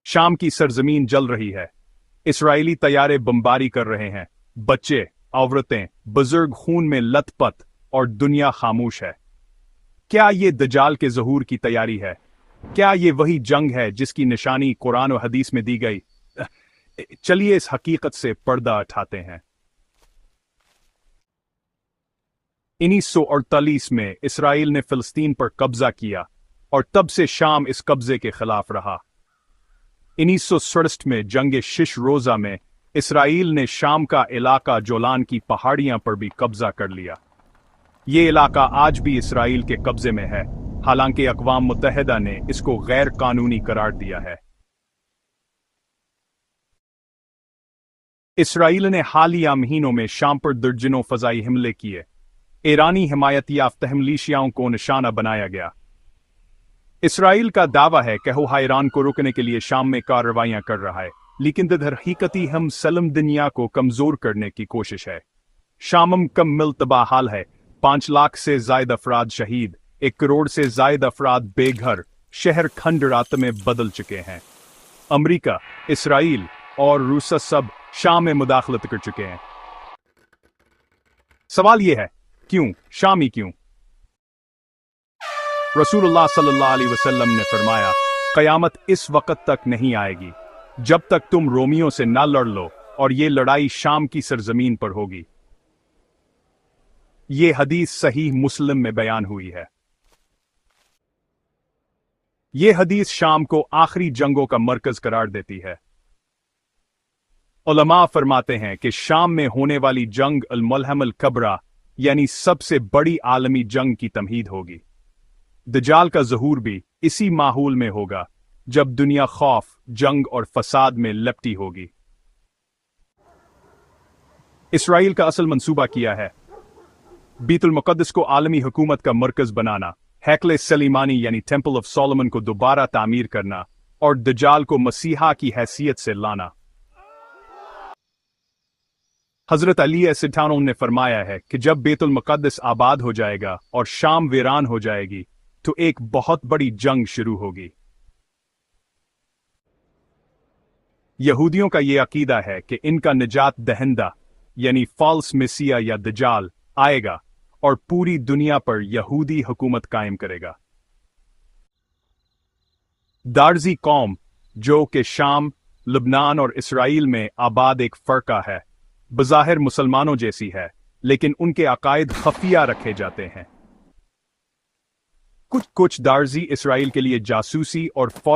शाम की सरजमीन जल रही है। इसराइली तैयारे बमबारी कर रहे हैं। बच्चे, औरतें, बुजुर्ग खून में लथपथ और दुनिया खामोश है। क्या ये दज्जाल के ज़हूर की तैयारी है? क्या ये वही जंग है जिसकी निशानी कुरान और हदीस में दी गई? चलिए इस हकीकत से पर्दा उठाते हैं। 1948 में इसराइल ने फिलिस्तीन पर कब्जा किया और तब से शाम इस कब्जे के खिलाफ रहा। 1967 में जंग शिश रोजा में इसराइल ने शाम का इलाका जोलान की पहाड़ियां पर भी कब्जा कर लिया। ये इलाका आज भी इसराइल के कब्जे में है, हालांकि अक़वाम मुत्तहिदा ने इसको गैर कानूनी करार दिया है। इसराइल ने हालिया महीनों में शाम पर दर्जनों फजाई हमले किए। ईरानी हिमायत याफ्ता मिलिशियाओं को निशाना बनाया गया। इसराइल का दावा है कि वो ईरान को रोकने के लिए शाम में कार्रवाइयां कर रहा है, लेकिन दरहकीकती हम सलम दुनिया को कमजोर करने की कोशिश है। शाम कम मिलतबा हाल है। 5 लाख से ज्यादा अफराद शहीद, 1 करोड़ से ज्यादा अफराद बेघर, शहर खंड रात में बदल चुके हैं। अमरीका, इसराइल और रूस सब शाम में मुदाखलत कर चुके हैं। सवाल यह है, क्यों शामी क्यों? रसूलुल्लाह सल्लल्लाहु अलैहि वसल्लम ने फरमाया, क़यामत इस वक़्त तक नहीं आएगी जब तक तुम रोमियों से ना लड़ लो, और ये लड़ाई शाम की सरजमीन पर होगी। ये हदीस सही मुस्लिम में बयान हुई है। ये हदीस शाम को आखिरी जंगों का मरकज करार देती है। उलमा फरमाते हैं कि शाम में होने वाली जंग अल-मुल्हम अल-कबरा यानी सबसे बड़ी आलमी जंग की तमहीद होगी। दज्जाल का ज़हूर भी इसी माहौल में होगा जब दुनिया खौफ, जंग और फसाद में लपटी होगी। इसराइल का असल मंसूबा किया है? बैतुल मुक़द्दस को आलमी हुकूमत का मरकज बनाना, हैकल सलीमानी यानी टेंपल ऑफ सोलोमन को दोबारा तामीर करना और दज्जाल को मसीहा की हैसियत से लाना। हजरत अली अस्सलाम ने फरमाया है कि जब बैतुल मुक़द्दस आबाद हो जाएगा और शाम वीरान हो जाएगी तो एक बहुत बड़ी जंग शुरू होगी। यहूदियों का यह अकीदा है कि इनका निजात दहिंदा यानी फॉल्स मसीहा या दज्जाल आएगा और पूरी दुनिया पर यहूदी हुकूमत कायम करेगा। दारजी कौम, जो कि शाम, लबनान और इसराइल में आबाद एक फरका है, बज़ाहिर मुसलमानों जैसी है, लेकिन उनके अकायद खफिया रखे जाते हैं। कुछ दारजी इसराइल के लिए जासूसी और फौज